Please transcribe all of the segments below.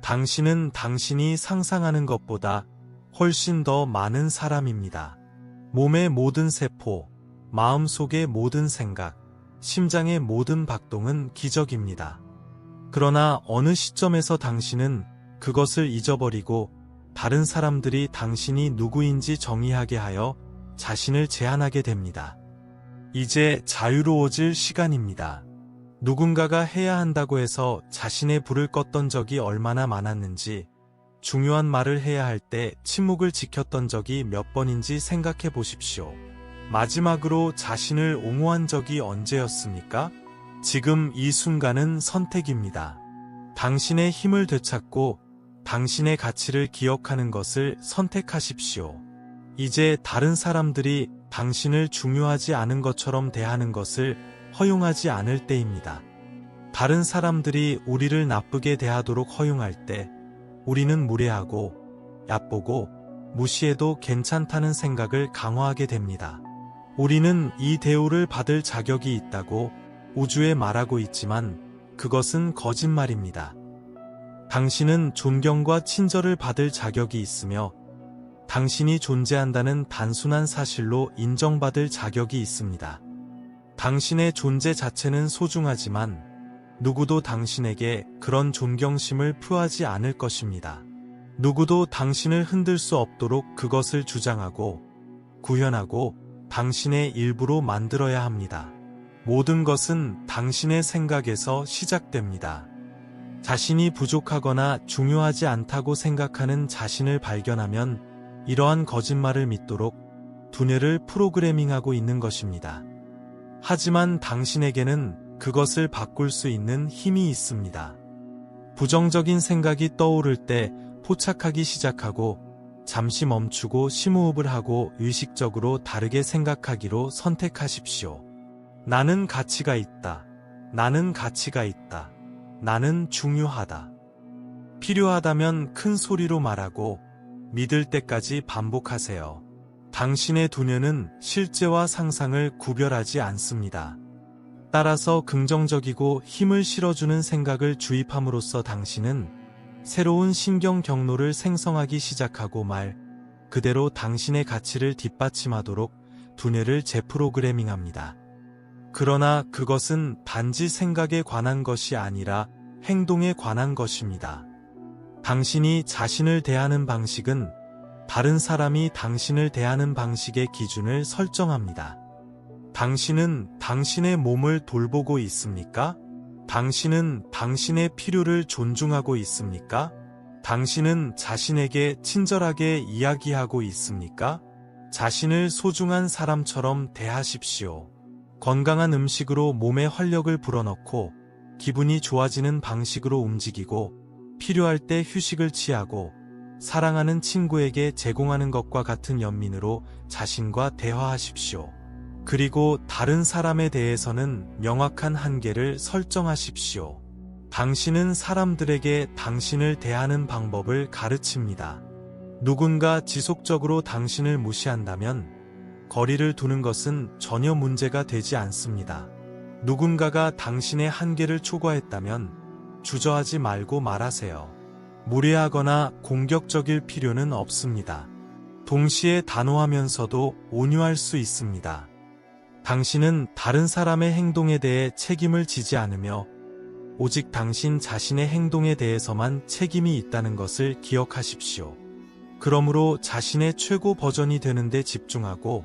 당신은 당신이 상상하는 것보다 훨씬 더 많은 사람입니다. 몸의 모든 세포, 마음속의 모든 생각, 심장의 모든 박동은 기적입니다. 그러나 어느 시점에서 당신은 그것을 잊어버리고 다른 사람들이 당신이 누구인지 정의하게 하여 자신을 제한하게 됩니다. 이제 자유로워질 시간입니다. 누군가가 해야 한다고 해서 자신의 불을 껐던 적이 얼마나 많았는지, 중요한 말을 해야 할 때 침묵을 지켰던 적이 몇 번인지 생각해 보십시오. 마지막으로 자신을 옹호한 적이 언제였습니까? 지금 이 순간은 선택입니다. 당신의 힘을 되찾고 당신의 가치를 기억하는 것을 선택하십시오. 이제 다른 사람들이 당신을 중요하지 않은 것처럼 대하는 것을 허용하지 않을 때입니다. 다른 사람들이 우리를 나쁘게 대하도록 허용할 때 우리는 무례하고 얕보고 무시해도 괜찮다는 생각을 강화하게 됩니다. 우리는 이 대우를 받을 자격이 있다고 우주에 말하고 있지만 그것은 거짓말입니다. 당신은 존경과 친절을 받을 자격이 있으며 당신이 존재한다는 단순한 사실로 인정받을 자격이 있습니다. 당신의 존재 자체는 소중하지만 누구도 당신에게 그런 존경심을 표하지 않을 것입니다. 누구도 당신을 흔들 수 없도록 그것을 주장하고 구현하고 당신의 일부로 만들어야 합니다. 모든 것은 당신의 생각에서 시작됩니다. 자신이 부족하거나 중요하지 않다고 생각하는 자신을 발견하면 이러한 거짓말을 믿도록 두뇌를 프로그래밍하고 있는 것입니다. 하지만 당신에게는 그것을 바꿀 수 있는 힘이 있습니다. 부정적인 생각이 떠오를 때 포착하기 시작하고 잠시 멈추고 심호흡을 하고 의식적으로 다르게 생각하기로 선택하십시오. 나는 가치가 있다. 나는 가치가 있다. 나는 중요하다. 필요하다면 큰 소리로 말하고 믿을 때까지 반복하세요. 당신의 두뇌는 실제와 상상을 구별하지 않습니다. 따라서 긍정적이고 힘을 실어주는 생각을 주입함으로써 당신은 새로운 신경 경로를 생성하기 시작하고 말 그대로 당신의 가치를 뒷받침하도록 두뇌를 재프로그래밍합니다. 그러나 그것은 단지 생각에 관한 것이 아니라 행동에 관한 것입니다. 당신이 자신을 대하는 방식은 다른 사람이 당신을 대하는 방식의 기준을 설정합니다. 당신은 당신의 몸을 돌보고 있습니까? 당신은 당신의 필요를 존중하고 있습니까? 당신은 자신에게 친절하게 이야기하고 있습니까? 자신을 소중한 사람처럼 대하십시오. 건강한 음식으로 몸에 활력을 불어넣고 기분이 좋아지는 방식으로 움직이고 필요할 때 휴식을 취하고 사랑하는 친구에게 제공하는 것과 같은 연민으로 자신과 대화하십시오. 그리고 다른 사람에 대해서는 명확한 한계를 설정하십시오. 당신은 사람들에게 당신을 대하는 방법을 가르칩니다. 누군가 지속적으로 당신을 무시한다면 거리를 두는 것은 전혀 문제가 되지 않습니다. 누군가가 당신의 한계를 초과했다면 주저하지 말고 말하세요. 무례하거나 공격적일 필요는 없습니다. 동시에 단호하면서도 온유할 수 있습니다. 당신은 다른 사람의 행동에 대해 책임을 지지 않으며 오직 당신 자신의 행동에 대해서만 책임이 있다는 것을 기억하십시오. 그러므로 자신의 최고 버전이 되는 데 집중하고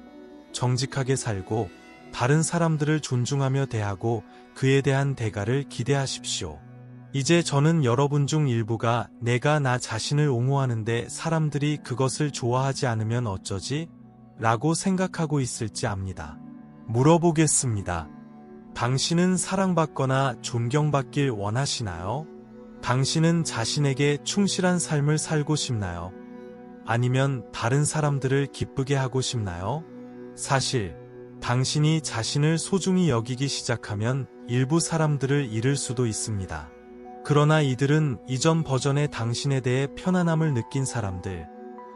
정직하게 살고 다른 사람들을 존중하며 대하고 그에 대한 대가를 기대하십시오. 이제 저는 여러분 중 일부가 내가 나 자신을 옹호하는데 사람들이 그것을 좋아하지 않으면 어쩌지? 라고 생각하고 있을지 압니다. 물어보겠습니다. 당신은 사랑받거나 존경받길 원하시나요? 당신은 자신에게 충실한 삶을 살고 싶나요? 아니면 다른 사람들을 기쁘게 하고 싶나요? 사실 당신이 자신을 소중히 여기기 시작하면 일부 사람들을 잃을 수도 있습니다. 그러나 이들은 이전 버전의 당신에 대해 편안함을 느낀 사람들,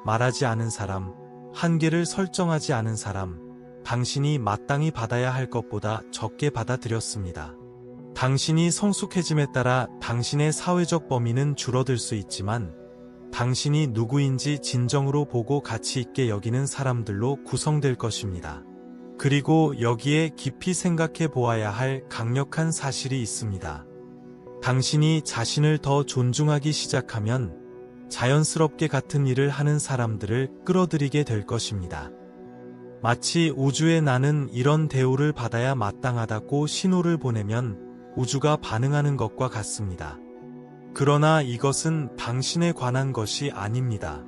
말하지 않은 사람, 한계를 설정하지 않은 사람, 당신이 마땅히 받아야 할 것보다 적게 받아들였습니다. 당신이 성숙해짐에 따라 당신의 사회적 범위는 줄어들 수 있지만 당신이 누구인지 진정으로 보고 가치 있게 여기는 사람들로 구성될 것입니다. 그리고 여기에 깊이 생각해 보아야 할 강력한 사실이 있습니다. 당신이 자신을 더 존중하기 시작하면 자연스럽게 같은 일을 하는 사람들을 끌어들이게 될 것입니다. 마치 우주에 나는 이런 대우를 받아야 마땅하다고 신호를 보내면 우주가 반응하는 것과 같습니다. 그러나 이것은 당신에 관한 것이 아닙니다.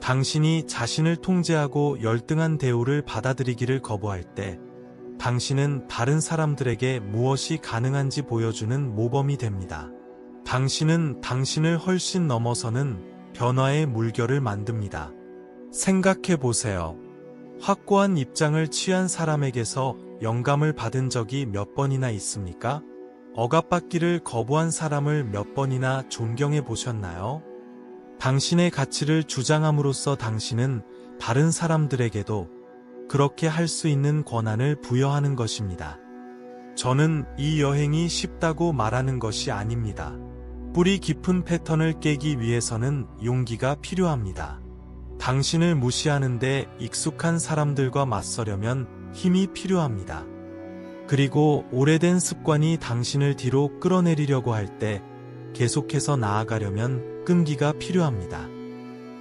당신이 자신을 통제하고 열등한 대우를 받아들이기를 거부할 때 당신은 다른 사람들에게 무엇이 가능한지 보여주는 모범이 됩니다. 당신은 당신을 훨씬 넘어서는 변화의 물결을 만듭니다. 생각해 보세요. 확고한 입장을 취한 사람에게서 영감을 받은 적이 몇 번이나 있습니까? 억압받기를 거부한 사람을 몇 번이나 존경해 보셨나요? 당신의 가치를 주장함으로써 당신은 다른 사람들에게도 그렇게 할 수 있는 권한을 부여하는 것입니다. 저는 이 여행이 쉽다고 말하는 것이 아닙니다. 뿌리 깊은 패턴을 깨기 위해서는 용기가 필요합니다. 당신을 무시하는데 익숙한 사람들과 맞서려면 힘이 필요합니다. 그리고 오래된 습관이 당신을 뒤로 끌어내리려고 할 때 계속해서 나아가려면 끈기가 필요합니다.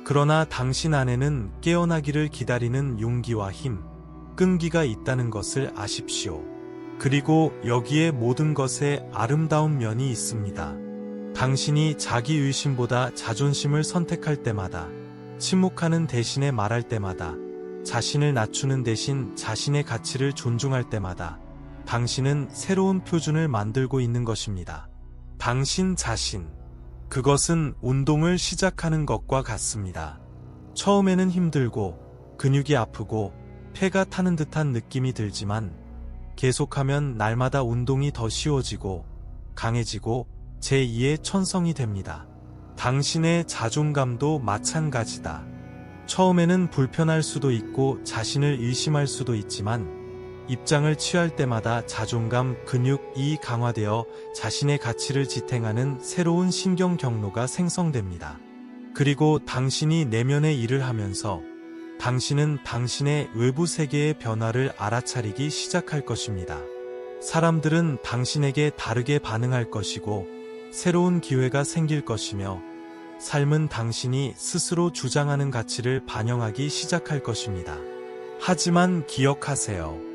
그러나 당신 안에는 깨어나기를 기다리는 용기와 힘, 끈기가 있다는 것을 아십시오. 그리고 여기에 모든 것에 아름다운 면이 있습니다. 당신이 자기 의심보다 자존심을 선택할 때마다, 침묵하는 대신에 말할 때마다, 자신을 낮추는 대신 자신의 가치를 존중할 때마다 당신은 새로운 표준을 만들고 있는 것입니다. 당신 자신. 그것은 운동을 시작하는 것과 같습니다. 처음에는 힘들고 근육이 아프고 폐가 타는 듯한 느낌이 들지만 계속하면 날마다 운동이 더 쉬워지고 강해지고 제2의 천성이 됩니다. 당신의 자존감도 마찬가지다. 처음에는 불편할 수도 있고 자신을 의심할 수도 있지만 입장을 취할 때마다 자존감, 근육이 강화되어 자신의 가치를 지탱하는 새로운 신경 경로가 생성됩니다. 그리고 당신이 내면의 일을 하면서 당신은 당신의 외부 세계의 변화를 알아차리기 시작할 것입니다. 사람들은 당신에게 다르게 반응할 것이고 새로운 기회가 생길 것이며 삶은 당신이 스스로 주장하는 가치를 반영하기 시작할 것입니다. 하지만 기억하세요.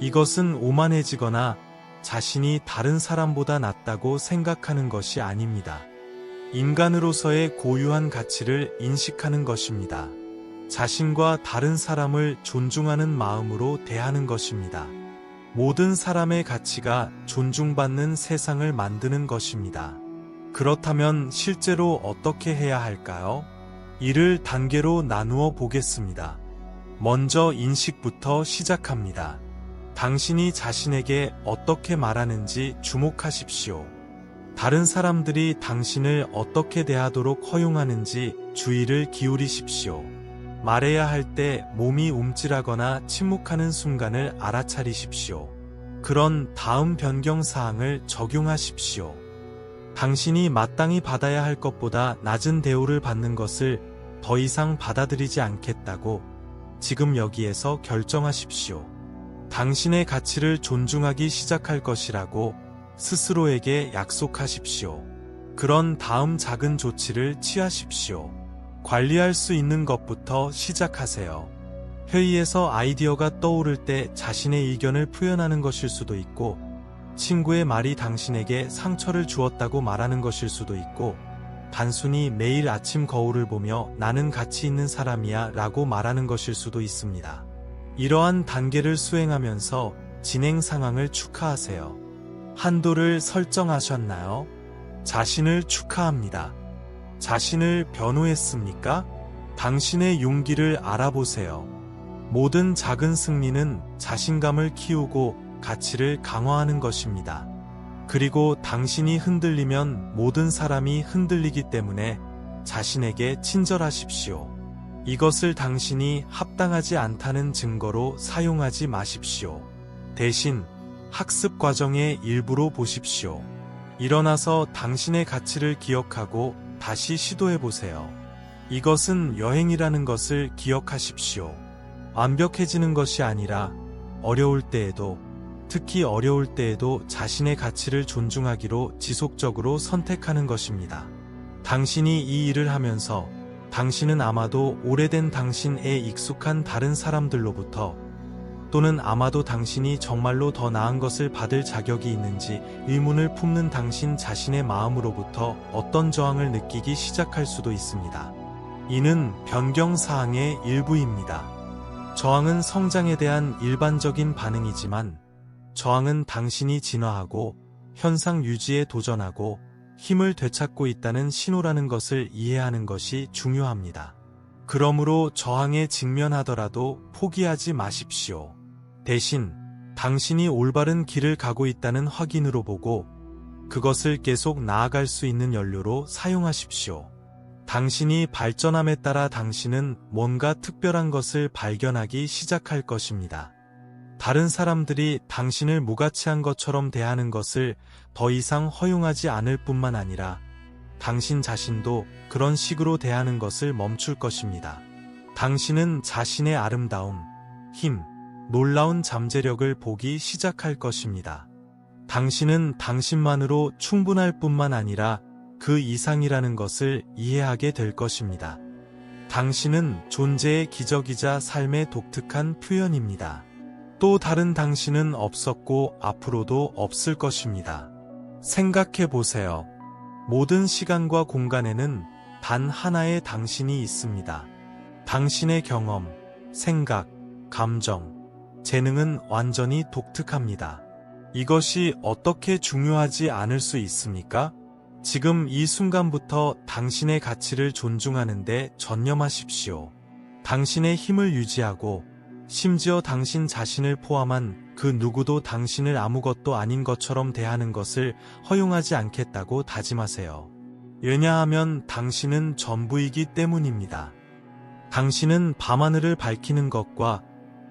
이것은 오만해지거나 자신이 다른 사람보다 낫다고 생각하는 것이 아닙니다. 인간으로서의 고유한 가치를 인식하는 것입니다. 자신과 다른 사람을 존중하는 마음으로 대하는 것입니다. 모든 사람의 가치가 존중받는 세상을 만드는 것입니다. 그렇다면 실제로 어떻게 해야 할까요? 이를 단계로 나누어 보겠습니다. 먼저 인식부터 시작합니다. 당신이 자신에게 어떻게 말하는지 주목하십시오. 다른 사람들이 당신을 어떻게 대하도록 허용하는지 주의를 기울이십시오. 말해야 할 때 몸이 움찔하거나 침묵하는 순간을 알아차리십시오. 그런 다음 변경 사항을 적용하십시오. 당신이 마땅히 받아야 할 것보다 낮은 대우를 받는 것을 더 이상 받아들이지 않겠다고 지금 여기에서 결정하십시오. 당신의 가치를 존중하기 시작할 것이라고 스스로에게 약속하십시오. 그런 다음 작은 조치를 취하십시오. 관리할 수 있는 것부터 시작하세요. 회의에서 아이디어가 떠오를 때 자신의 의견을 표현하는 것일 수도 있고, 친구의 말이 당신에게 상처를 주었다고 말하는 것일 수도 있고, 단순히 매일 아침 거울을 보며 나는 가치 있는 사람이야 라고 말하는 것일 수도 있습니다. 이러한 단계를 수행하면서 진행 상황을 축하하세요. 한도를 설정하셨나요? 자신을 축하합니다. 자신을 변호했습니까? 당신의 용기를 알아보세요. 모든 작은 승리는 자신감을 키우고 가치를 강화하는 것입니다. 그리고 당신이 흔들리면 모든 사람이 흔들리기 때문에 자신에게 친절하십시오. 이것을 당신이 합당하지 않다는 증거로 사용하지 마십시오. 대신 학습 과정의 일부로 보십시오. 일어나서 당신의 가치를 기억하고 다시 시도해보세요. 이것은 여행이라는 것을 기억하십시오. 완벽해지는 것이 아니라 어려울 때에도, 특히 어려울 때에도 자신의 가치를 존중하기로 지속적으로 선택하는 것입니다. 당신이 이 일을 하면서 당신은 아마도 오래된 당신에 익숙한 다른 사람들로부터, 또는 아마도 당신이 정말로 더 나은 것을 받을 자격이 있는지 의문을 품는 당신 자신의 마음으로부터 어떤 저항을 느끼기 시작할 수도 있습니다. 이는 변경사항의 일부입니다. 저항은 성장에 대한 일반적인 반응이지만, 저항은 당신이 진화하고 현상 유지에 도전하고 힘을 되찾고 있다는 신호라는 것을 이해하는 것이 중요합니다. 그러므로 저항에 직면하더라도 포기하지 마십시오. 대신 당신이 올바른 길을 가고 있다는 확인으로 보고 그것을 계속 나아갈 수 있는 연료로 사용하십시오. 당신이 발전함에 따라 당신은 뭔가 특별한 것을 발견하기 시작할 것입니다. 다른 사람들이 당신을 무가치한 것처럼 대하는 것을 더 이상 허용하지 않을 뿐만 아니라 당신 자신도 그런 식으로 대하는 것을 멈출 것입니다. 당신은 자신의 아름다움, 힘, 놀라운 잠재력을 보기 시작할 것입니다. 당신은 당신만으로 충분할 뿐만 아니라 그 이상이라는 것을 이해하게 될 것입니다. 당신은 존재의 기적이자 삶의 독특한 표현입니다. 또 다른 당신은 없었고 앞으로도 없을 것입니다. 생각해 보세요. 모든 시간과 공간에는 단 하나의 당신이 있습니다. 당신의 경험, 생각, 감정, 재능은 완전히 독특합니다. 이것이 어떻게 중요하지 않을 수 있습니까? 지금 이 순간부터 당신의 가치를 존중하는 데 전념하십시오. 당신의 힘을 유지하고 심지어 당신 자신을 포함한 그 누구도 당신을 아무것도 아닌 것처럼 대하는 것을 허용하지 않겠다고 다짐하세요. 왜냐하면 당신은 전부이기 때문입니다. 당신은 밤하늘을 밝히는 것과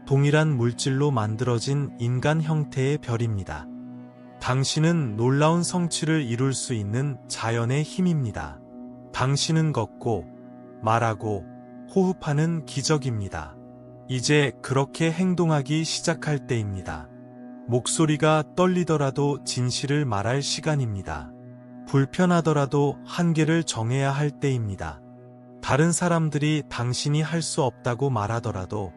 동일한 물질로 만들어진 인간 형태의 별입니다. 당신은 놀라운 성취를 이룰 수 있는 자연의 힘입니다. 당신은 걷고, 말하고, 호흡하는 기적입니다. 이제 그렇게 행동하기 시작할 때입니다. 목소리가 떨리더라도 진실을 말할 시간입니다. 불편하더라도 한계를 정해야 할 때입니다. 다른 사람들이 당신이 할 수 없다고 말하더라도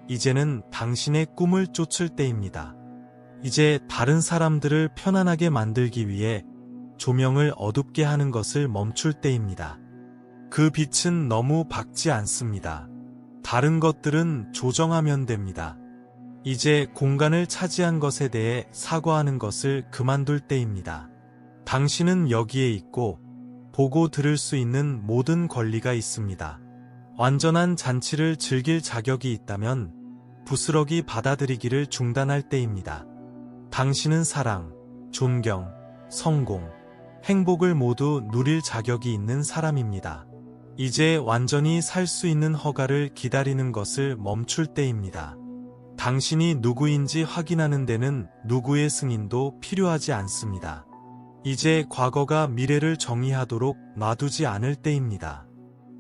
이제는 당신의 꿈을 쫓을 때입니다. 이제 다른 사람들을 편안하게 만들기 위해 조명을 어둡게 하는 것을 멈출 때입니다. 그 빛은 너무 밝지 않습니다. 다른 것들은 조정하면 됩니다. 이제 공간을 차지한 것에 대해 사과하는 것을 그만둘 때입니다. 당신은 여기에 있고 보고 들을 수 있는 모든 권리가 있습니다. 완전한 잔치를 즐길 자격이 있다면 부스러기 받아들이기를 중단할 때입니다. 당신은 사랑, 존경, 성공, 행복을 모두 누릴 자격이 있는 사람입니다. 이제 완전히 살 수 있는 허가를 기다리는 것을 멈출 때입니다. 당신이 누구인지 확인하는 데는 누구의 승인도 필요하지 않습니다. 이제 과거가 미래를 정의하도록 놔두지 않을 때입니다.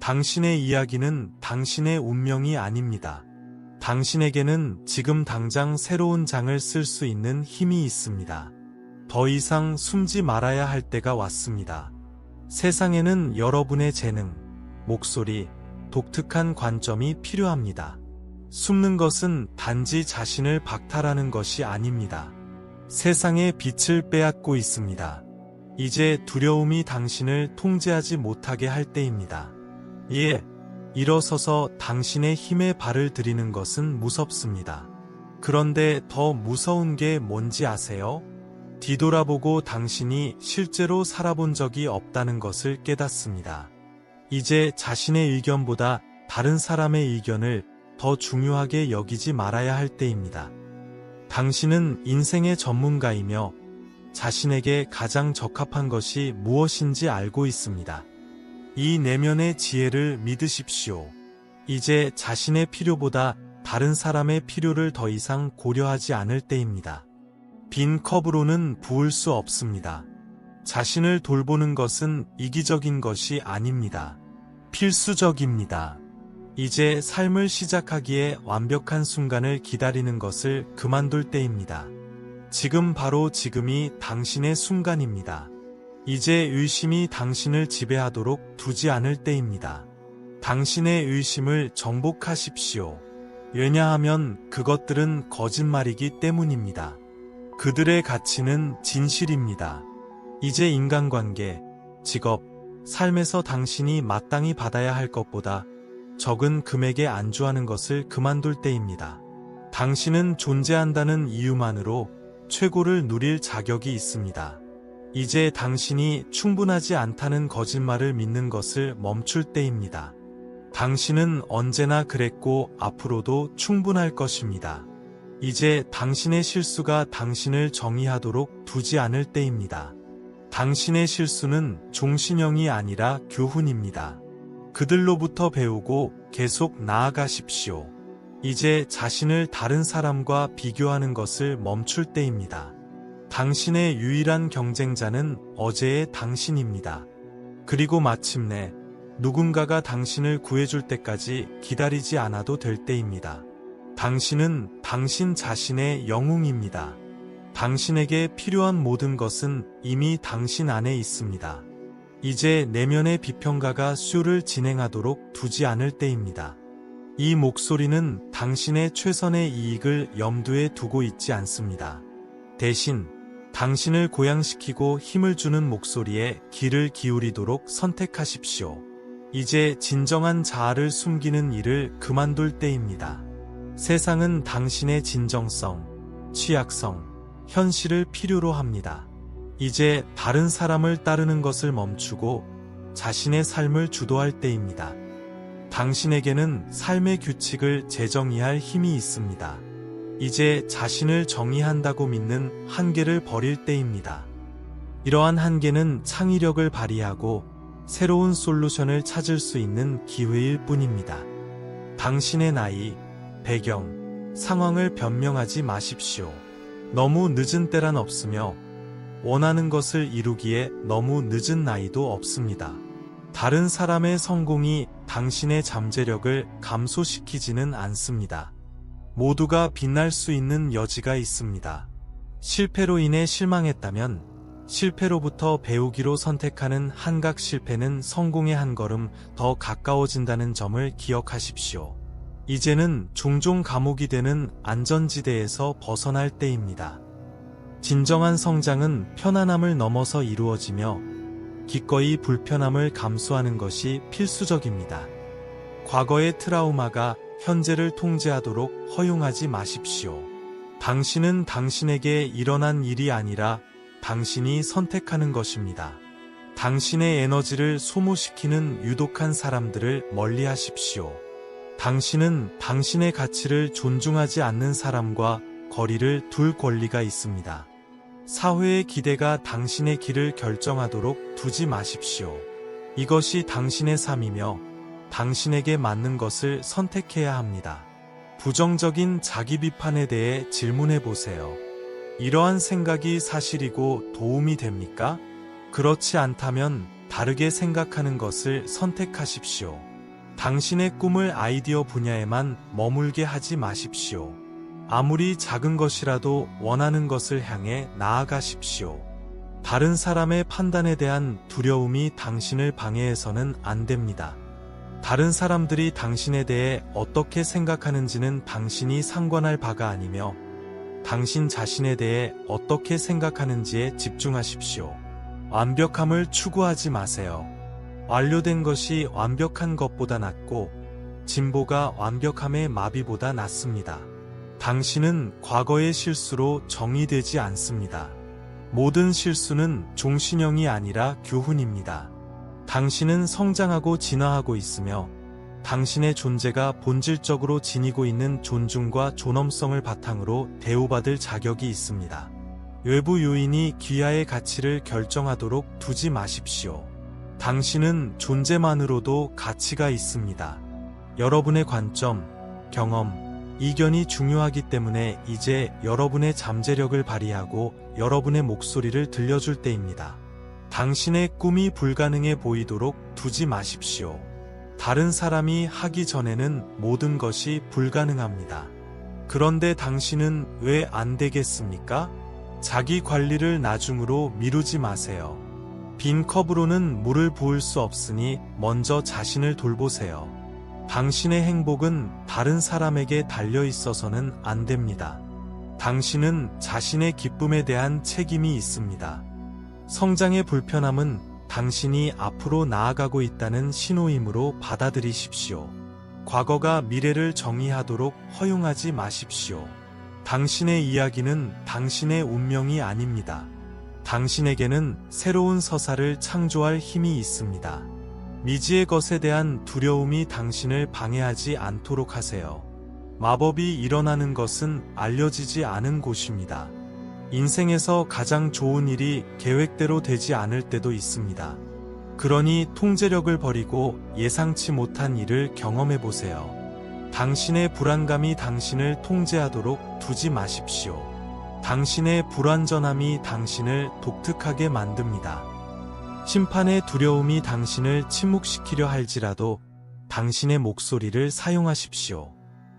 당신의 이야기는 당신의 운명이 아닙니다. 당신에게는 지금 당장 새로운 장을 쓸 수 있는 힘이 있습니다. 더 이상 숨지 말아야 할 때가 왔습니다. 세상에는 여러분의 재능, 목소리, 독특한 관점이 필요합니다. 숨는 것은 단지 자신을 박탈하는 것이 아닙니다. 세상의 빛을 빼앗고 있습니다. 이제 두려움이 당신을 통제하지 못하게 할 때입니다. 일어서서 당신의 힘에 발을 들이는 것은 무섭습니다. 그런데 더 무서운 게 뭔지 아세요? 뒤돌아보고 당신이 실제로 살아본 적이 없다는 것을 깨닫습니다. 이제 자신의 의견보다 다른 사람의 의견을 더 중요하게 여기지 말아야 할 때입니다. 당신은 인생의 전문가이며 자신에게 가장 적합한 것이 무엇인지 알고 있습니다. 이 내면의 지혜를 믿으십시오. 이제 자신의 필요보다 다른 사람의 필요를 더 이상 고려하지 않을 때입니다. 빈 컵으로는 부을 수 없습니다. 자신을 돌보는 것은 이기적인 것이 아닙니다. 필수적입니다. 이제 삶을 시작하기에 완벽한 순간을 기다리는 것을 그만둘 때입니다. 지금 바로 지금이 당신의 순간입니다. 이제 의심이 당신을 지배하도록 두지 않을 때입니다. 당신의 의심을 정복하십시오. 왜냐하면 그것들은 거짓말이기 때문입니다. 그들의 가치는 진실입니다. 이제 인간관계, 직업, 삶에서 당신이 마땅히 받아야 할 것보다 적은 금액에 안주하는 것을 그만둘 때입니다. 당신은 존재한다는 이유만으로 최고를 누릴 자격이 있습니다. 이제 당신이 충분하지 않다는 거짓말을 믿는 것을 멈출 때입니다. 당신은 언제나 그랬고 앞으로도 충분할 것입니다. 이제 당신의 실수가 당신을 정의하도록 두지 않을 때입니다. 당신의 실수는 종신형이 아니라 교훈입니다. 그들로부터 배우고 계속 나아가십시오. 이제 자신을 다른 사람과 비교하는 것을 멈출 때입니다. 당신의 유일한 경쟁자는 어제의 당신입니다. 그리고 마침내 누군가가 당신을 구해줄 때까지 기다리지 않아도 될 때입니다. 당신은 당신 자신의 영웅입니다. 당신에게 필요한 모든 것은 이미 당신 안에 있습니다. 이제 내면의 비평가가 쇼를 진행하도록 두지 않을 때입니다. 이 목소리는 당신의 최선의 이익을 염두에 두고 있지 않습니다. 대신 당신을 고양시키고 힘을 주는 목소리에 귀를 기울이도록 선택하십시오. 이제 진정한 자아를 숨기는 일을 그만둘 때입니다. 세상은 당신의 진정성, 취약성, 현실을 필요로 합니다. 이제 다른 사람을 따르는 것을 멈추고 자신의 삶을 주도할 때입니다. 당신에게는 삶의 규칙을 재정의할 힘이 있습니다. 이제 자신을 정의한다고 믿는 한계를 버릴 때입니다. 이러한 한계는 창의력을 발휘하고 새로운 솔루션을 찾을 수 있는 기회일 뿐입니다. 당신의 나이, 배경, 상황을 변명하지 마십시오. 너무 늦은 때란 없으며 원하는 것을 이루기에 너무 늦은 나이도 없습니다. 다른 사람의 성공이 당신의 잠재력을 감소시키지는 않습니다. 모두가 빛날 수 있는 여지가 있습니다. 실패로 인해 실망했다면 실패로부터 배우기로 선택하는 한각 실패는 성공의 한 걸음 더 가까워진다는 점을 기억하십시오. 이제는 종종 감옥이 되는 안전지대에서 벗어날 때입니다. 진정한 성장은 편안함을 넘어서 이루어지며 기꺼이 불편함을 감수하는 것이 필수적입니다. 과거의 트라우마가 현재를 통제하도록 허용하지 마십시오. 당신은 당신에게 일어난 일이 아니라 당신이 선택하는 것입니다. 당신의 에너지를 소모시키는 유독한 사람들을 멀리하십시오. 당신은 당신의 가치를 존중하지 않는 사람과 거리를 둘 권리가 있습니다. 사회의 기대가 당신의 길을 결정하도록 두지 마십시오. 이것이 당신의 삶이며 당신에게 맞는 것을 선택해야 합니다. 부정적인 자기 비판에 대해 질문해 보세요. 이러한 생각이 사실이고 도움이 됩니까? 그렇지 않다면 다르게 생각하는 것을 선택하십시오. 당신의 꿈을 아이디어 분야에만 머물게 하지 마십시오. 아무리 작은 것이라도 원하는 것을 향해 나아가십시오. 다른 사람의 판단에 대한 두려움이 당신을 방해해서는 안 됩니다. 다른 사람들이 당신에 대해 어떻게 생각하는지는 당신이 상관할 바가 아니며 당신 자신에 대해 어떻게 생각하는지에 집중하십시오. 완벽함을 추구하지 마세요. 완료된 것이 완벽한 것보다 낫고 진보가 완벽함의 마비보다 낫습니다. 당신은 과거의 실수로 정의되지 않습니다. 모든 실수는 종신형이 아니라 교훈입니다. 당신은 성장하고 진화하고 있으며 당신의 존재가 본질적으로 지니고 있는 존중과 존엄성을 바탕으로 대우받을 자격이 있습니다. 외부 요인이 귀하의 가치를 결정하도록 두지 마십시오. 당신은 존재만으로도 가치가 있습니다. 여러분의 관점, 경험, 이견이 중요하기 때문에 이제 여러분의 잠재력을 발휘하고 여러분의 목소리를 들려줄 때입니다. 당신의 꿈이 불가능해 보이도록 두지 마십시오. 다른 사람이 하기 전에는 모든 것이 불가능합니다. 그런데 당신은 왜 안 되겠습니까? 자기 관리를 나중으로 미루지 마세요. 빈 컵으로는 물을 부을 수 없으니 먼저 자신을 돌보세요. 당신의 행복은 다른 사람에게 달려 있어서는 안 됩니다. 당신은 자신의 기쁨에 대한 책임이 있습니다. 성장의 불편함은 당신이 앞으로 나아가고 있다는 신호이므로 받아들이십시오. 과거가 미래를 정의하도록 허용하지 마십시오. 당신의 이야기는 당신의 운명이 아닙니다. 당신에게는 새로운 서사를 창조할 힘이 있습니다. 미지의 것에 대한 두려움이 당신을 방해하지 않도록 하세요. 마법이 일어나는 것은 알려지지 않은 곳입니다. 인생에서 가장 좋은 일이 계획대로 되지 않을 때도 있습니다. 그러니 통제력을 버리고 예상치 못한 일을 경험해 보세요. 당신의 불안감이 당신을 통제하도록 두지 마십시오. 당신의 불완전함이 당신을 독특하게 만듭니다. 심판의 두려움이 당신을 침묵시키려 할지라도 당신의 목소리를 사용하십시오.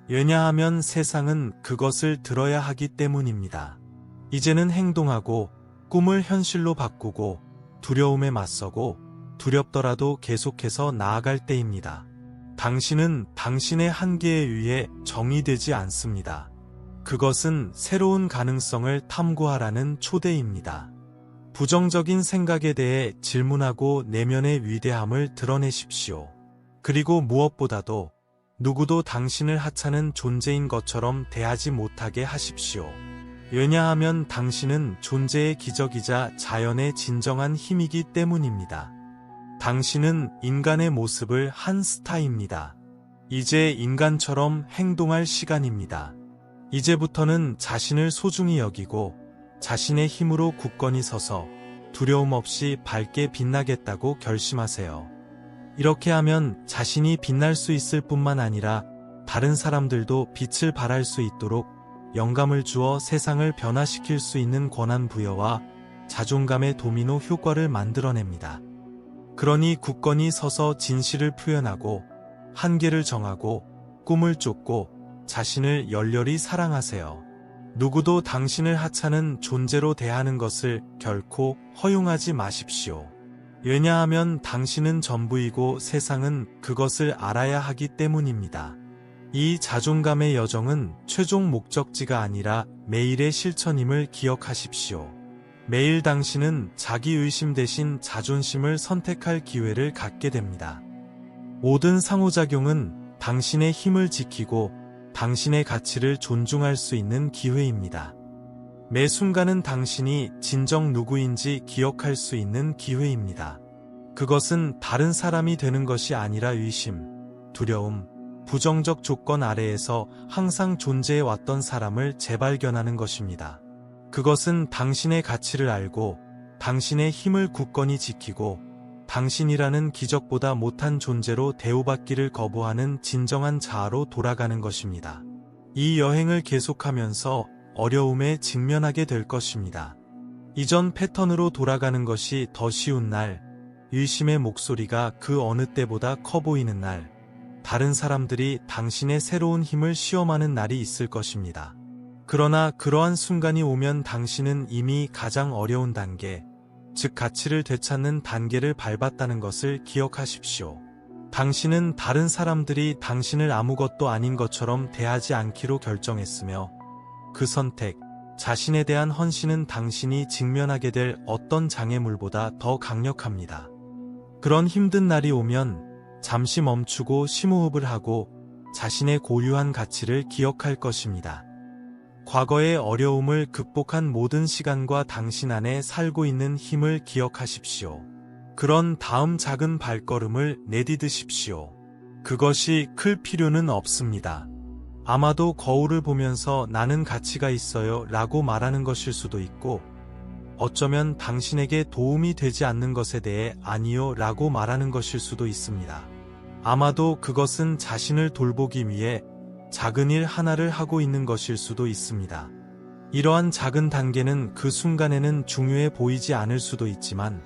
왜냐하면 세상은 그것을 들어야 하기 때문입니다. 이제는 행동하고 꿈을 현실로 바꾸고 두려움에 맞서고 두렵더라도 계속해서 나아갈 때입니다. 당신은 당신의 한계에 의해 정의되지 않습니다. 그것은 새로운 가능성을 탐구하라는 초대입니다. 부정적인 생각에 대해 질문하고 내면의 위대함을 드러내십시오. 그리고 무엇보다도 누구도 당신을 하찮은 존재인 것처럼 대하지 못하게 하십시오. 왜냐하면 당신은 존재의 기적이자 자연의 진정한 힘이기 때문입니다. 당신은 인간의 모습을 한 스타입니다. 이제 인간처럼 행동할 시간입니다. 이제부터는 자신을 소중히 여기고 자신의 힘으로 굳건히 서서 두려움 없이 밝게 빛나겠다고 결심하세요. 이렇게 하면 자신이 빛날 수 있을 뿐만 아니라 다른 사람들도 빛을 발할 수 있도록 영감을 주어 세상을 변화시킬 수 있는 권한 부여와 자존감의 도미노 효과를 만들어냅니다. 그러니 굳건히 서서 진실을 표현하고 한계를 정하고 꿈을 쫓고 자신을 열렬히 사랑하세요. 누구도 당신을 하찮은 존재로 대하는 것을 결코 허용하지 마십시오. 왜냐하면 당신은 전부이고 세상은 그것을 알아야 하기 때문입니다. 이 자존감의 여정은 최종 목적지가 아니라 매일의 실천임을 기억하십시오. 매일 당신은 자기의심 대신 자존심을 선택할 기회를 갖게 됩니다. 모든 상호작용은 당신의 힘을 지키고 당신의 가치를 존중할 수 있는 기회입니다. 매 순간은 당신이 진정 누구인지 기억할 수 있는 기회입니다. 그것은 다른 사람이 되는 것이 아니라 의심, 두려움, 부정적 조건 아래에서 항상 존재해 왔던 사람을 재발견하는 것입니다. 그것은 당신의 가치를 알고 당신의 힘을 굳건히 지키고 당신이라는 기적보다 못한 존재로 대우받기를 거부하는 진정한 자아로 돌아가는 것입니다. 이 여행을 계속하면서 어려움에 직면하게 될 것입니다. 이전 패턴으로 돌아가는 것이 더 쉬운 날, 의심의 목소리가 그 어느 때보다 커 보이는 날, 다른 사람들이 당신의 새로운 힘을 시험하는 날이 있을 것입니다. 그러나 그러한 순간이 오면 당신은 이미 가장 어려운 단계, 즉 가치를 되찾는 단계를 밟았다는 것을 기억하십시오. 당신은 다른 사람들이 당신을 아무것도 아닌 것처럼 대하지 않기로 결정했으며 그 선택, 자신에 대한 헌신은 당신이 직면하게 될 어떤 장애물보다 더 강력합니다. 그런 힘든 날이 오면 잠시 멈추고 심호흡을 하고 자신의 고유한 가치를 기억할 것입니다. 과거의 어려움을 극복한 모든 시간과 당신 안에 살고 있는 힘을 기억하십시오. 그런 다음 작은 발걸음을 내디디십시오. 그것이 클 필요는 없습니다. 아마도 거울을 보면서 나는 가치가 있어요 라고 말하는 것일 수도 있고 어쩌면 당신에게 도움이 되지 않는 것에 대해 아니요 라고 말하는 것일 수도 있습니다. 아마도 그것은 자신을 돌보기 위해 작은 일 하나를 하고 있는 것일 수도 있습니다. 이러한 작은 단계는 그 순간에는 중요해 보이지 않을 수도 있지만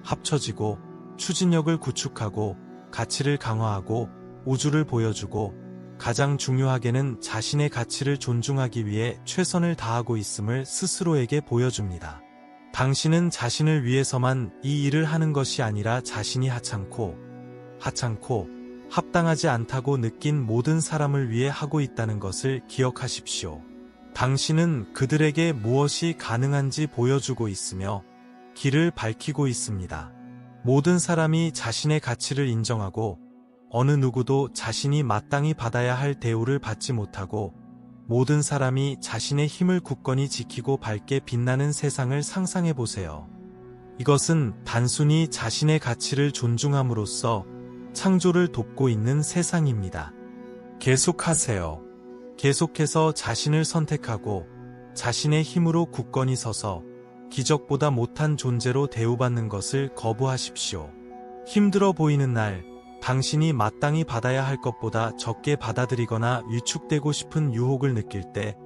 합쳐지고 추진력을 구축하고 가치를 강화하고 우주를 보여주고 가장 중요하게는 자신의 가치를 존중하기 위해 최선을 다하고 있음을 스스로에게 보여줍니다. 당신은 자신을 위해서만 이 일을 하는 것이 아니라 자신이 하찮고 합당하지 않다고 느낀 모든 사람을 위해 하고 있다는 것을 기억하십시오. 당신은 그들에게 무엇이 가능한지 보여주고 있으며 길을 밝히고 있습니다. 모든 사람이 자신의 가치를 인정하고 어느 누구도 자신이 마땅히 받아야 할 대우를 받지 못하고 모든 사람이 자신의 힘을 굳건히 지키고 밝게 빛나는 세상을 상상해 보세요. 이것은 단순히 자신의 가치를 존중함으로써 창조를 돕고 있는 세상입니다. 계속하세요. 계속해서 자신을 선택하고 자신의 힘으로 굳건히 서서 기적보다 못한 존재로 대우받는 것을 거부하십시오. 힘들어 보이는 날, 당신이 마땅히 받아야 할 것보다 적게 받아들이거나 위축되고 싶은 유혹을 느낄 때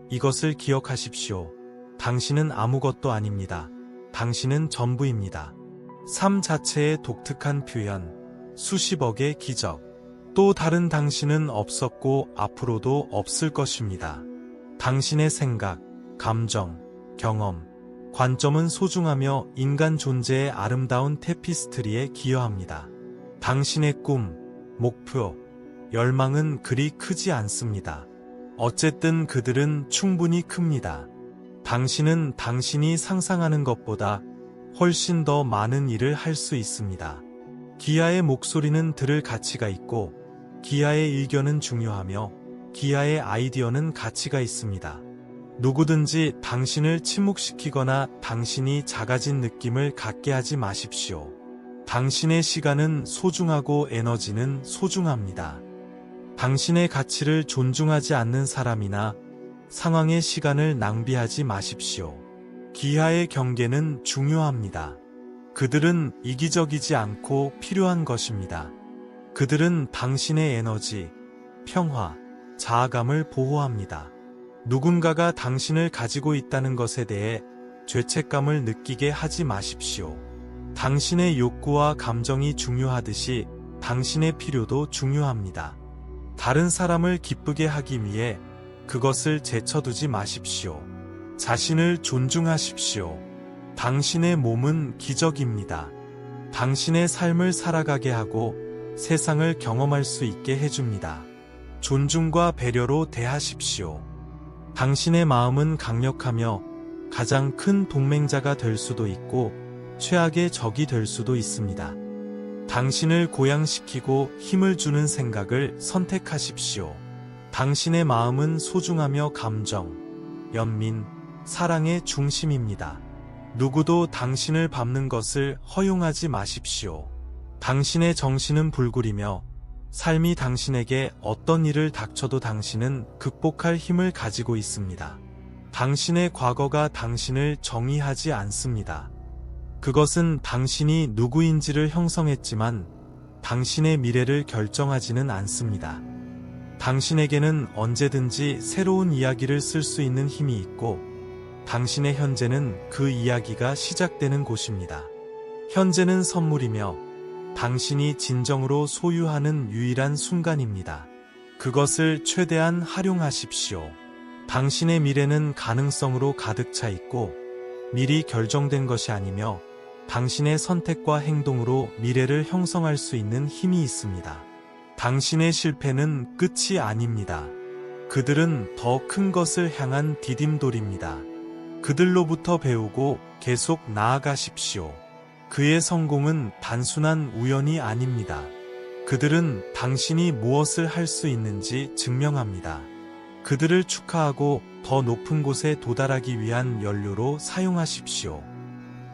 이것을 기억하십시오. 당신은 아무것도 아닙니다. 당신은 전부입니다. 삶 자체의 독특한 표현, 수십억의 기적. 또 다른 당신은 없었고 앞으로도 없을 것입니다. 당신의 생각, 감정, 경험, 관점은 소중하며 인간 존재의 아름다운 테피스트리에 기여합니다. 당신의 꿈, 목표, 열망은 그리 크지 않습니다. 어쨌든 그들은 충분히 큽니다. 당신은 당신이 상상하는 것보다 훨씬 더 많은 일을 할 수 있습니다. 기아의 목소리는 들을 가치가 있고 기아의 의견은 중요하며 기아의 아이디어는 가치가 있습니다. 누구든지 당신을 침묵시키거나 당신이 작아진 느낌을 갖게 하지 마십시오. 당신의 시간은 소중하고 에너지는 소중합니다. 당신의 가치를 존중하지 않는 사람이나 상황의 시간을 낭비하지 마십시오. 기아의 경계는 중요합니다. 그들은 이기적이지 않고 필요한 것입니다. 그들은 당신의 에너지, 평화, 자아감을 보호합니다. 누군가가 당신을 가지고 있다는 것에 대해 죄책감을 느끼게 하지 마십시오. 당신의 욕구와 감정이 중요하듯이 당신의 필요도 중요합니다. 다른 사람을 기쁘게 하기 위해 그것을 제쳐두지 마십시오. 자신을 존중하십시오. 당신의 몸은 기적입니다. 당신의 삶을 살아가게 하고 세상을 경험할 수 있게 해줍니다. 존중과 배려로 대하십시오. 당신의 마음은 강력하며 가장 큰 동맹자가 될 수도 있고 최악의 적이 될 수도 있습니다. 당신을 고양시키고 힘을 주는 생각을 선택하십시오. 당신의 마음은 소중하며 감정, 연민, 사랑의 중심입니다. 누구도 당신을 밟는 것을 허용하지 마십시오. 당신의 정신은 불구리며 삶이 당신에게 어떤 일을 닥쳐도 당신은 극복할 힘을 가지고 있습니다. 당신의 과거가 당신을 정의하지 않습니다. 그것은 당신이 누구인지를 형성했지만 당신의 미래를 결정하지는 않습니다. 당신에게는 언제든지 새로운 이야기를 쓸 수 있는 힘이 있고 당신의 현재는 그 이야기가 시작되는 곳입니다. 현재는 선물이며 당신이 진정으로 소유하는 유일한 순간입니다. 그것을 최대한 활용하십시오. 당신의 미래는 가능성으로 가득 차 있고 미리 결정된 것이 아니며 당신의 선택과 행동으로 미래를 형성할 수 있는 힘이 있습니다. 당신의 실패는 끝이 아닙니다. 그들은 더 큰 것을 향한 디딤돌입니다. 그들로부터 배우고 계속 나아가십시오. 그의 성공은 단순한 우연이 아닙니다. 그들은 당신이 무엇을 할 수 있는지 증명합니다. 그들을 축하하고 더 높은 곳에 도달하기 위한 연료로 사용하십시오.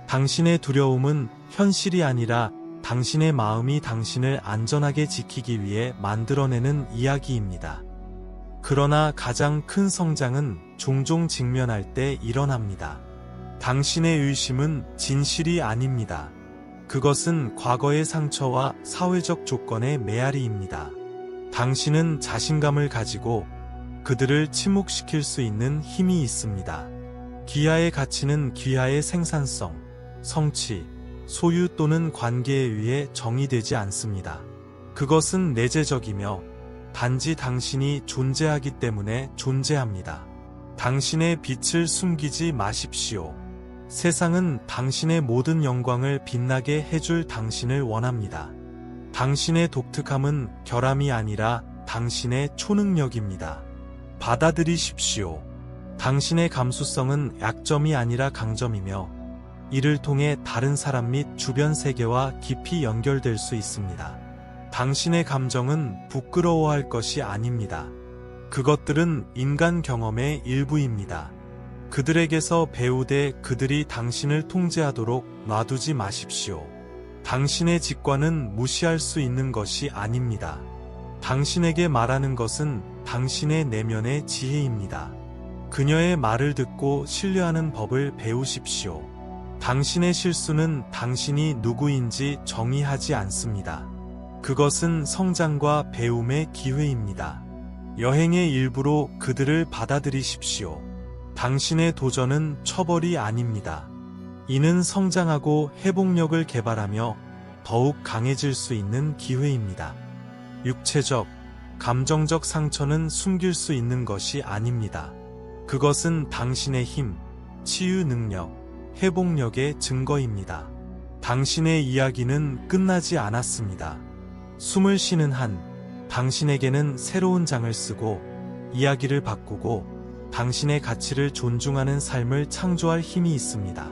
당신의 두려움은 현실이 아니라 당신의 마음이 당신을 안전하게 지키기 위해 만들어내는 이야기입니다. 그러나 가장 큰 성장은 종종 직면할 때 일어납니다. 당신의 의심은 진실이 아닙니다. 그것은 과거의 상처와 사회적 조건의 메아리입니다. 당신은 자신감을 가지고 그들을 침묵시킬 수 있는 힘이 있습니다. 기하의 가치는 기하의 생산성, 성취, 소유 또는 관계에 의해 정의되지 않습니다. 그것은 내재적이며 단지 당신이 존재하기 때문에 존재합니다. 당신의 빛을 숨기지 마십시오. 세상은 당신의 모든 영광을 빛나게 해줄 당신을 원합니다. 당신의 독특함은 결함이 아니라 당신의 초능력입니다. 받아들이십시오. 당신의 감수성은 약점이 아니라 강점이며 이를 통해 다른 사람 및 주변 세계와 깊이 연결될 수 있습니다. 당신의 감정은 부끄러워할 것이 아닙니다. 그것들은 인간 경험의 일부입니다. 그들에게서 배우되 그들이 당신을 통제하도록 놔두지 마십시오. 당신의 직관은 무시할 수 있는 것이 아닙니다. 당신에게 말하는 것은 당신의 내면의 지혜입니다. 그녀의 말을 듣고 신뢰하는 법을 배우십시오. 당신의 실수는 당신이 누구인지 정의하지 않습니다. 그것은 성장과 배움의 기회입니다. 여행의 일부로 그들을 받아들이십시오. 당신의 도전은 처벌이 아닙니다. 이는 성장하고 회복력을 개발하며 더욱 강해질 수 있는 기회입니다. 육체적, 감정적 상처는 숨길 수 있는 것이 아닙니다. 그것은 당신의 힘, 치유 능력, 회복력의 증거입니다. 당신의 이야기는 끝나지 않았습니다. 숨을 쉬는 한, 당신에게는 새로운 장을 쓰고 이야기를 바꾸고 당신의 가치를 존중하는 삶을 창조할 힘이 있습니다.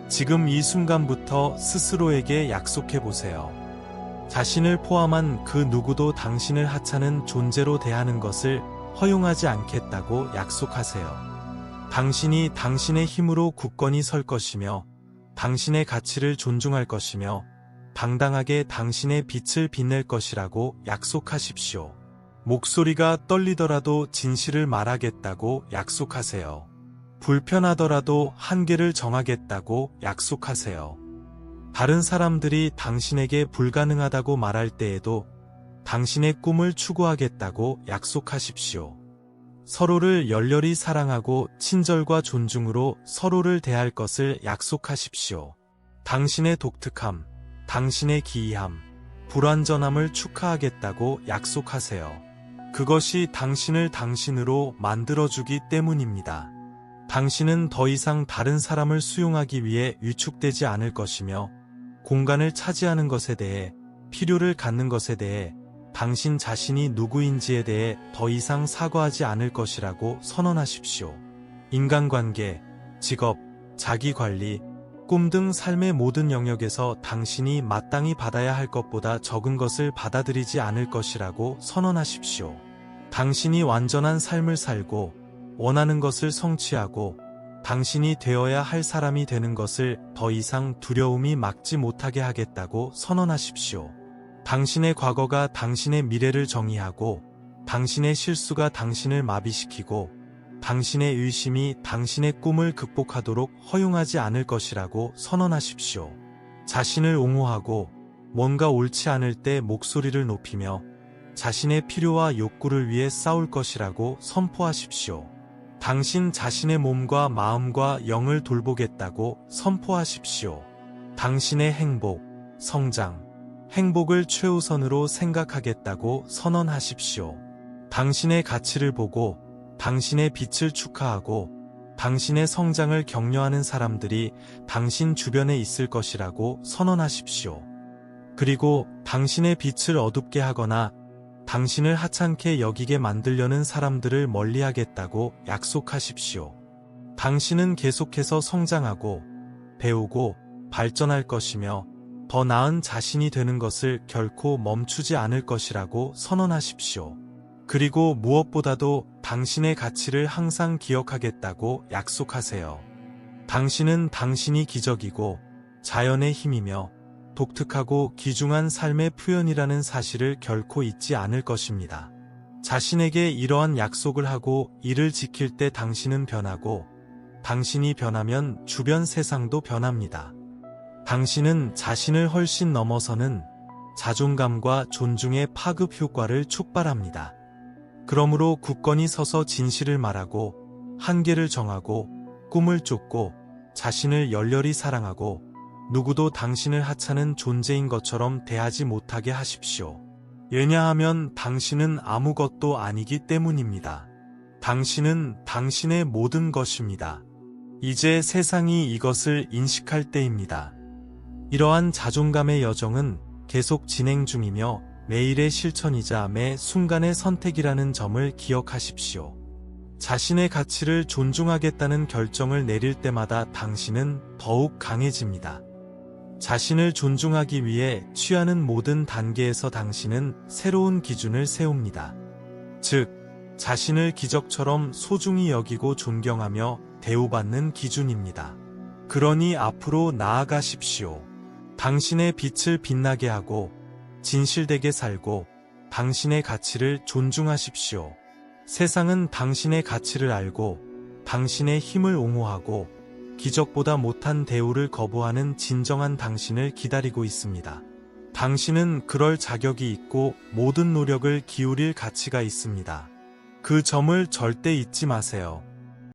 지금 이 순간부터 스스로에게 약속해보세요. 자신을 포함한 그 누구도 당신을 하찮은 존재로 대하는 것을 허용하지 않겠다고 약속하세요. 당신이 당신의 힘으로 굳건히 설 것이며 당신의 가치를 존중할 것이며 당당하게 당신의 빛을 빛낼 것이라고 약속하십시오. 목소리가 떨리더라도 진실을 말하겠다고 약속하세요. 불편하더라도 한계를 정하겠다고 약속하세요. 다른 사람들이 당신에게 불가능하다고 말할 때에도 당신의 꿈을 추구하겠다고 약속하십시오. 서로를 열렬히 사랑하고 친절과 존중으로 서로를 대할 것을 약속하십시오. 당신의 독특함, 당신의 기이함, 불완전함을 축하하겠다고 약속하세요. 그것이 당신을 당신으로 만들어주기 때문입니다. 당신은 더 이상 다른 사람을 수용하기 위해 위축되지 않을 것이며 공간을 차지하는 것에 대해, 필요를 갖는 것에 대해, 당신 자신이 누구인지에 대해 더 이상 사과하지 않을 것이라고 선언하십시오. 인간관계, 직업, 자기관리, 꿈 등 삶의 모든 영역에서 당신이 마땅히 받아야 할 것보다 적은 것을 받아들이지 않을 것이라고 선언하십시오. 당신이 완전한 삶을 살고 원하는 것을 성취하고 당신이 되어야 할 사람이 되는 것을 더 이상 두려움이 막지 못하게 하겠다고 선언하십시오. 당신의 과거가 당신의 미래를 정의하고 당신의 실수가 당신을 마비시키고 당신의 의심이 당신의 꿈을 극복하도록 허용하지 않을 것이라고 선언하십시오. 자신을 옹호하고 뭔가 옳지 않을 때 목소리를 높이며 자신의 필요와 욕구를 위해 싸울 것이라고 선포하십시오. 당신 자신의 몸과 마음과 영을 돌보겠다고 선포하십시오. 당신의 행복, 성장, 행복을 최우선으로 생각하겠다고 선언하십시오. 당신의 가치를 보고 당신의 빛을 축하하고 당신의 성장을 격려하는 사람들이 당신 주변에 있을 것이라고 선언하십시오. 그리고 당신의 빛을 어둡게 하거나 당신을 하찮게 여기게 만들려는 사람들을 멀리하겠다고 약속하십시오. 당신은 계속해서 성장하고 배우고 발전할 것이며 더 나은 자신이 되는 것을 결코 멈추지 않을 것이라고 선언하십시오. 그리고 무엇보다도 당신의 가치를 항상 기억하겠다고 약속하세요. 당신은 당신이 기적이고 자연의 힘이며 독특하고 귀중한 삶의 표현이라는 사실을 결코 잊지 않을 것입니다. 자신에게 이러한 약속을 하고 이를 지킬 때 당신은 변하고 당신이 변하면 주변 세상도 변합니다. 당신은 자신을 훨씬 넘어서는 자존감과 존중의 파급 효과를 촉발합니다. 그러므로 굳건히 서서 진실을 말하고 한계를 정하고 꿈을 쫓고 자신을 열렬히 사랑하고 누구도 당신을 하찮은 존재인 것처럼 대하지 못하게 하십시오. 왜냐하면 당신은 아무것도 아니기 때문입니다. 당신은 당신의 모든 것입니다. 이제 세상이 이것을 인식할 때입니다. 이러한 자존감의 여정은 계속 진행 중이며 매일의 실천이자 매 순간의 선택이라는 점을 기억하십시오. 자신의 가치를 존중하겠다는 결정을 내릴 때마다 당신은 더욱 강해집니다. 자신을 존중하기 위해 취하는 모든 단계에서 당신은 새로운 기준을 세웁니다. 즉, 자신을 기적처럼 소중히 여기고 존경하며 대우받는 기준입니다. 그러니 앞으로 나아가십시오. 당신의 빛을 빛나게 하고 진실되게 살고 당신의 가치를 존중하십시오. 세상은 당신의 가치를 알고 당신의 힘을 옹호하고 기적보다 못한 대우를 거부하는 진정한 당신을 기다리고 있습니다. 당신은 그럴 자격이 있고 모든 노력을 기울일 가치가 있습니다. 그 점을 절대 잊지 마세요.